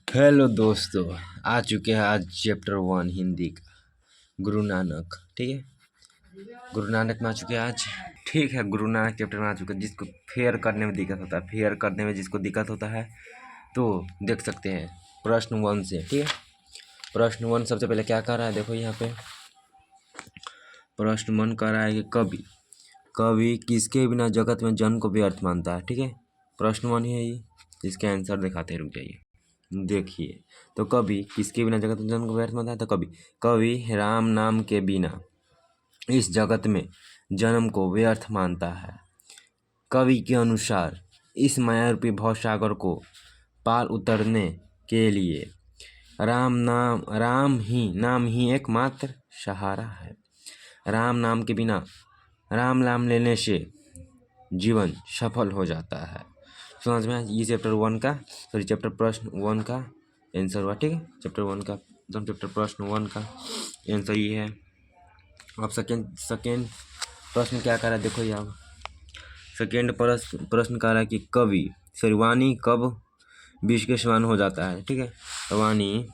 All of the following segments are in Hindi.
हेलो दोस्तों, आ चुके हैं आज चैप्टर 1 हिंदी का गुरु नानक। ठीक है, गुरु नानक में आ चुके हैं आज। ठीक है, गुरु नानक चैप्टर में आ चुके हैं। जिसको फेयर करने में दिक्कत होता है, फेयर करने में जिसको दिक्कत होता है तो देख सकते हैं प्रश्न 1 से। ठीक है, प्रश्न 1 सबसे पहले क्या कर रहा है, देखो यहाँ पे प्रश्न 1 कह रहा है कि कवि कवि किसके बिना जगत में जन्म को व्यर्थ मानता है। ठीक है, प्रश्न 1 ही है ये, इसके आंसर दिखाते हैं, रुक जाइए। देखिए, तो कवि किसके बिना जगत में जन्म को व्यर्थ मानता है, तो कवि कवि राम नाम के बिना इस जगत में जन्म को व्यर्थ मानता है। कवि के अनुसार इस माया रूपी भवसागर को पार उतरने के लिए राम ही एकमात्र सहारा है। राम नाम के बिना राम नाम लेने से जीवन सफल हो जाता है। समझ में ये चैप्टर 1 का चैप्टर प्रश्न 1 का आंसर हुआ। ठीक है, चैप्टर 1 का चैप्टर प्रश्न 1 का आंसर ये है। अब सेकेंड प्रश्न क्या कर रहा है, देखो यहाँ सेकेंड प्रश्न कह रहा है कि वाणी कब विष के समान हो जाता है। ठीक है, तो वाणी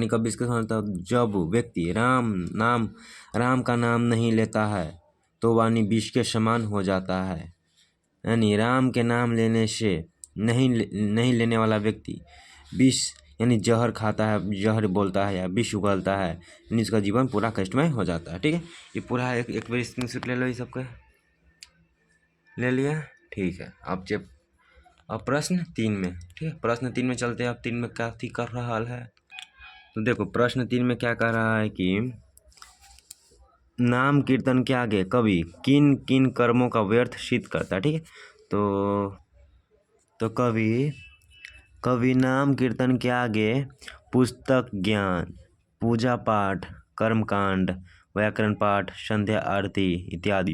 कब विष के समान होता है, जब व्यक्ति राम का नाम नहीं लेता है तो वाणी विष के समान हो जाता है। यानी राम के नाम लेने से नहीं लेने वाला व्यक्ति विष यानी जहर खाता है, जहर बोलता है या विष उगलता है, यानी उसका जीवन पूरा कष्टमय हो जाता है। ठीक है, ये पूरा एक बार स्क्रीनशॉट ले लो, ये सबका ले लिया। ठीक है, अब प्रश्न 3 में। ठीक है, प्रश्न 3 में चलते हैं। अब 3 में क्या थी कर रहा है, तो देखो प्रश्न 3 में क्या कर रहा है कि नाम कीर्तन के आगे कवि किन किन कर्मों का व्यर्थ सिद्ध करता है। ठीक है, तो कवि नाम कीर्तन के आगे पुस्तक ज्ञान, पूजा पाठ, कर्मकांड, व्याकरण पाठ, संध्या आरती इत्यादि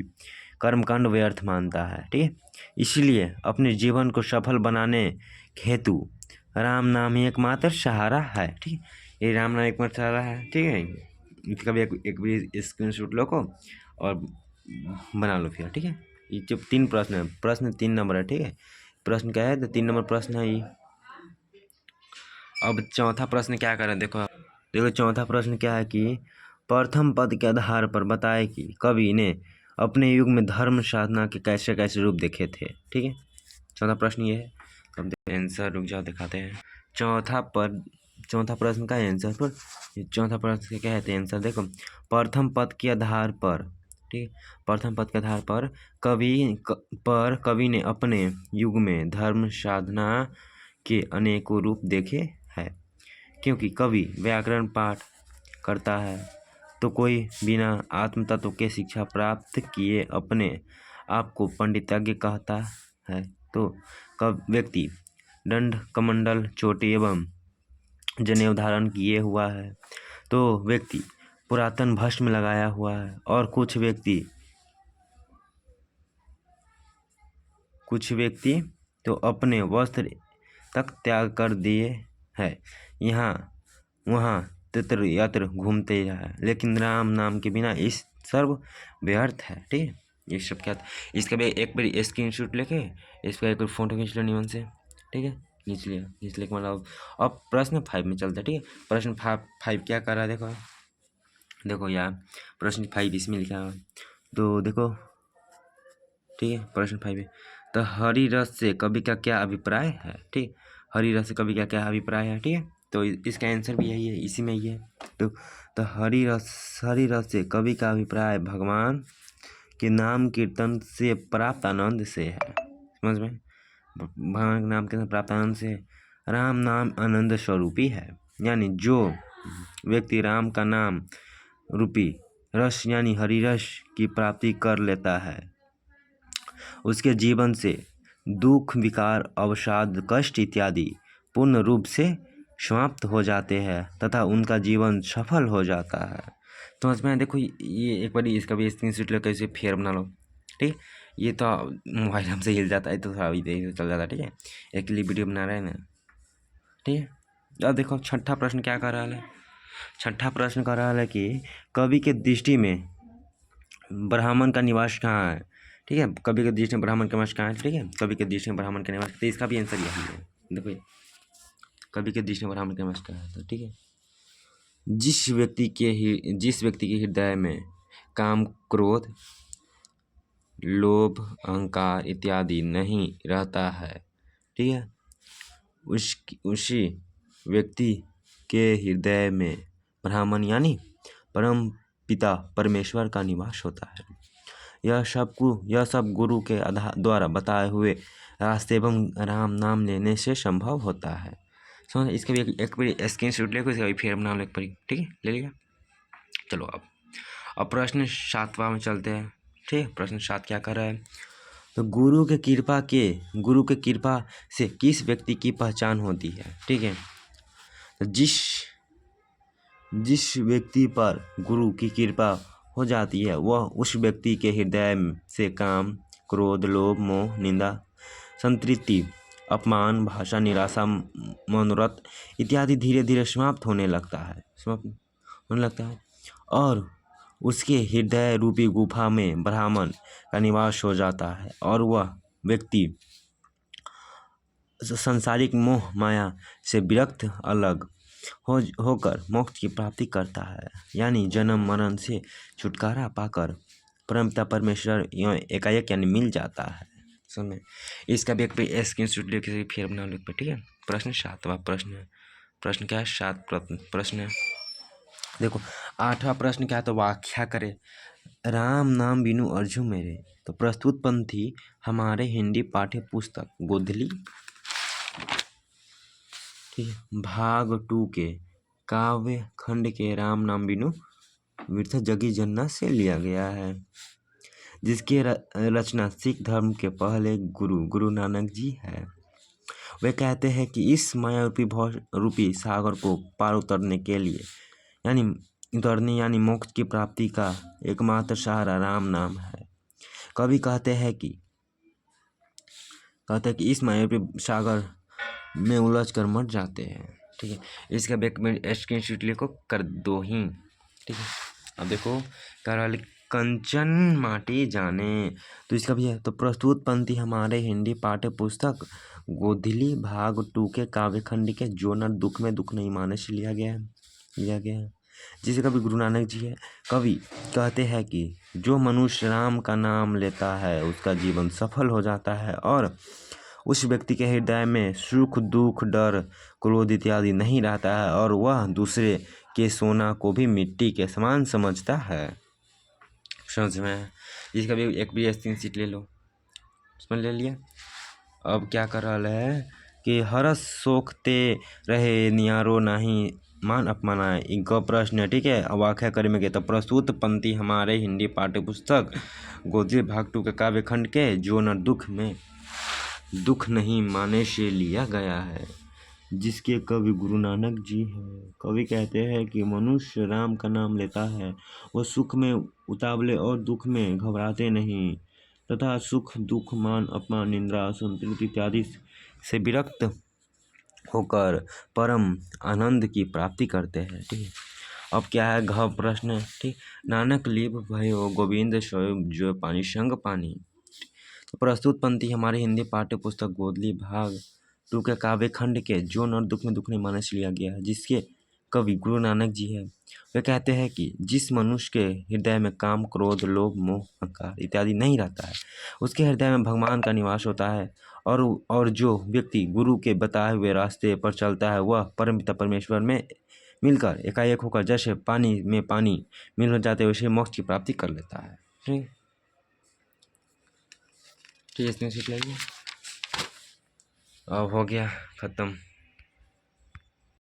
कर्मकांड व्यर्थ मानता है। ठीक है, इसलिए अपने जीवन को सफल बनाने हेतु राम नाम ही एकमात्र सहारा है। ठीक है, ये राम नाम एकमात्र सहारा है। ठीक है, इसका भी एक भी स्क्रीनशॉट लो को और बना लो फिर। ठीक है, ये जो 3 प्रश्न है, प्रश्न 3 नंबर है। ठीक है, प्रश्न क्या है, तो 3 नंबर प्रश्न है ये। अब चौथा प्रश्न क्या करें, देखो चौथा प्रश्न क्या है कि प्रथम पद के आधार पर बताए कि कवि ने अपने युग में धर्म साधना के कैसे कैसे रूप देखे थे। ठीक है, चौथा प्रश्न ये है। अब आंसर रुक जाओ, दिखाते हैं। चौथा प्रश्न का आंसर पर चौथा प्रश्न के क्या है आंसर, देखो प्रथम पद के आधार पर। ठीक, प्रथम पद के आधार पर कवि ने अपने युग में धर्म साधना के अनेकों रूप देखे हैं। क्योंकि कवि व्याकरण पाठ करता है तो कोई बिना आत्म तत्व के शिक्षा प्राप्त किए अपने आप को पंडितज्ञ कहता है, तो कब व्यक्ति दंड कमंडल चोटी एवं जनेऊ धारण किए हुआ है तो व्यक्ति पुरातन भस्म लगाया हुआ है, और कुछ व्यक्ति तो अपने वस्त्र तक त्याग कर दिए है, यहाँ वहाँ तत्र यत्र घूमते रहा, लेकिन राम नाम के बिना इस सर्व व्यर्थ है। ठीक है, ये सब क्या, इसका भी एक बार स्क्रीनशॉट लेके इसका एक फोटो खींच लो निमन से। ठीक है, खींच के मतलब अब प्रश्न 5 में चलता है। ठीक है, प्रश्न 5 क्या कर रहा है, देखो यार प्रश्न 5 इसमें लिखा है, तो देखो। ठीक है, प्रश्न 5 है, तो हरि रस से कवि का क्या अभिप्राय है। ठीक, हरि रस से कवि का क्या अभिप्राय है। ठीक है, तो इसका आंसर भी यही है, इसी में ही है। तो हरि रस से कवि का अभिप्राय भगवान के नाम कीर्तन से प्राप्त आनंद से है। समझ में, भगवान के नाम कीर्तन प्राप्त आनंद से राम नाम आनंद स्वरूपी है। यानी जो व्यक्ति राम का नाम रूपी रस यानी हरि रस की प्राप्ति कर लेता है उसके जीवन से दुख विकार अवसाद कष्ट इत्यादि पूर्ण रूप से समाप्त हो जाते हैं तथा उनका जीवन सफल हो जाता है। तो समझ में, देखो ये एक बार इसका भी स्क्रीनशॉट लेकर इसे फेयर बना लो। ठीक, ये तो मोबाइल हमसे हिल जाता है तो थोड़ा इधर चल जाता है। ठीक है, एक लिए वीडियो बना रहे हैं ना। ठीक है, अब देखो छठा प्रश्न क्या कर रहा है, छठा प्रश्न कर रहा है कि कवि के दृष्टि में ब्राह्मण का निवास कहाँ है। ठीक है, कवि के दृष्टि में ब्राह्मण का निवास कहाँ है। ठीक है, कवि के दृष्टि में ब्राह्मण का निवास, तो इसका भी आंसर यही है। देखो कवि के दृष्टि ब्राह्मण के नमस्कार है। ठीक है, जिस व्यक्ति के हृदय में काम, क्रोध, लोभ, अहंकार इत्यादि नहीं रहता है, ठीक है, उसी व्यक्ति के हृदय में ब्राह्मण यानी परम पिता परमेश्वर का निवास होता है। यह सब गुरु के द्वारा बताए हुए रास्ते एवं राम नाम लेने से संभव होता है। समझ, इसका भी एक बार स्क्रीनशॉट लेकर इसका भी फिर नाम लेकर पढ़ी। ठीक है, ले लिया। चलो अब प्रश्न 7वां में चलते हैं। ठीक है, प्रश्न 7 क्या कर रहा है, तो गुरु के कृपा से किस व्यक्ति की पहचान होती है। ठीक है, तो जिस व्यक्ति पर गुरु की कृपा हो जाती है वह उस व्यक्ति के हृदय से काम, क्रोध, लोभ, मोह, निंदा, संतृप्ति, अपमान, भाषा, निराशा, मनोरथ इत्यादि धीरे धीरे समाप्त होने लगता है और उसके हृदय रूपी गुफा में ब्राह्मण का निवास हो जाता है और वह व्यक्ति संसारिक मोह माया से विरक्त अलग होकर मोक्ष की प्राप्ति करता है, यानी जन्म मरण से छुटकारा पाकर परमपिता परमेश्वर एकाएक यानी मिल जाता है। समझ, इसका भी एक स्क्रीनशॉट लेके फिर बना लो। ठीक है, प्रश्न 7वां प्रश्न क्या है, 7 प्रश्न है। देखो 8वां प्रश्न क्या है, तो व्याख्या करे राम नाम बिनु अर्जु मेरे। तो प्रस्तुत पंथी हमारे हिंदी पाठ्य पुस्तक गोधली भाग 2 के काव्य खंड के राम नाम बिनु व्यर्थ जगी जन्ना से लिया गया है, जिसकी रचना सिख धर्म के पहले गुरु नानक जी है। वे कहते हैं कि इस माया रूपी सागर को पार उतरने यानी मोक्ष की प्राप्ति का एकमात्र सहारा राम नाम है। कवि कहते हैं कि इस माया रूपी सागर में उलझ कर मर जाते हैं। ठीक है, इसका बैक में स्क्रीनशॉट लेको कर दो ही। ठीक है, अब देखो करल कंचन माटी जाने, तो इसका भी है। तो प्रस्तुत पंक्ति हमारे हिंदी पाठ्य पुस्तक गोधली भाग 2 के काव्य खंड के जो न दुख में दुख नहीं माने से लिया गया है, जिसे कवि गुरु नानक जी है। कवि कहते हैं कि जो मनुष्य राम का नाम लेता है उसका जीवन सफल हो जाता है और उस व्यक्ति के हृदय में सुख, दुख, डर, क्रोध इत्यादि नहीं रहता है और वह दूसरे के सोना को भी मिट्टी के समान समझता है। समझ में, इसका भी एक भी स्क्रीनशॉट ले लो। समझ ले लिया। अब क्या कर रहा है कि हरस सोखते रहे नियारो नहीं मान अपमाना, इनका प्रश्न है। ठीक है, अब व्याख्या करेंगे। तो प्रस्तुत पंक्ति हमारे हिंदी पाठ्य पुस्तक गोधली भाग 2 के काव्य खंड के जो न दुख नहीं माने से लिया गया है, जिसके कवि गुरु नानक जी हैं। कवि कहते हैं कि मनुष्य राम का नाम लेता है वह सुख में उतावले और दुख में घबराते नहीं तथा सुख, दुख, मान, अपमान, निंदा, संतृप्ति इत्यादि से विरक्त होकर परम आनंद की प्राप्ति करते हैं। ठीक है, अब क्या है घ प्रश्न। ठीक, नानक लिप भयो गोविंद सोय जो पानी संग पानी। तो प्रस्तुत पंक्ति हमारे हिंदी पाठ्य पुस्तक गोधली भाग 2 के काव्य खंड के जो और दुख में दुख नहीं माने से लिया गया है, जिसके कवि गुरु नानक जी है। वे कहते हैं कि जिस मनुष्य के हृदय में काम, क्रोध, लोभ, मोह, अहंकार इत्यादि नहीं रहता है उसके हृदय में भगवान का निवास होता है और जो व्यक्ति गुरु के बताए हुए रास्ते पर चलता है वह परमपिता परमेश्वर में मिलकर एकाएक होकर जैसे पानी में पानी मिल हो जाते वैसे मोक्ष की प्राप्ति कर लेता है। ठीक, इसमें सीख लेंगे। अब हो गया खत्म।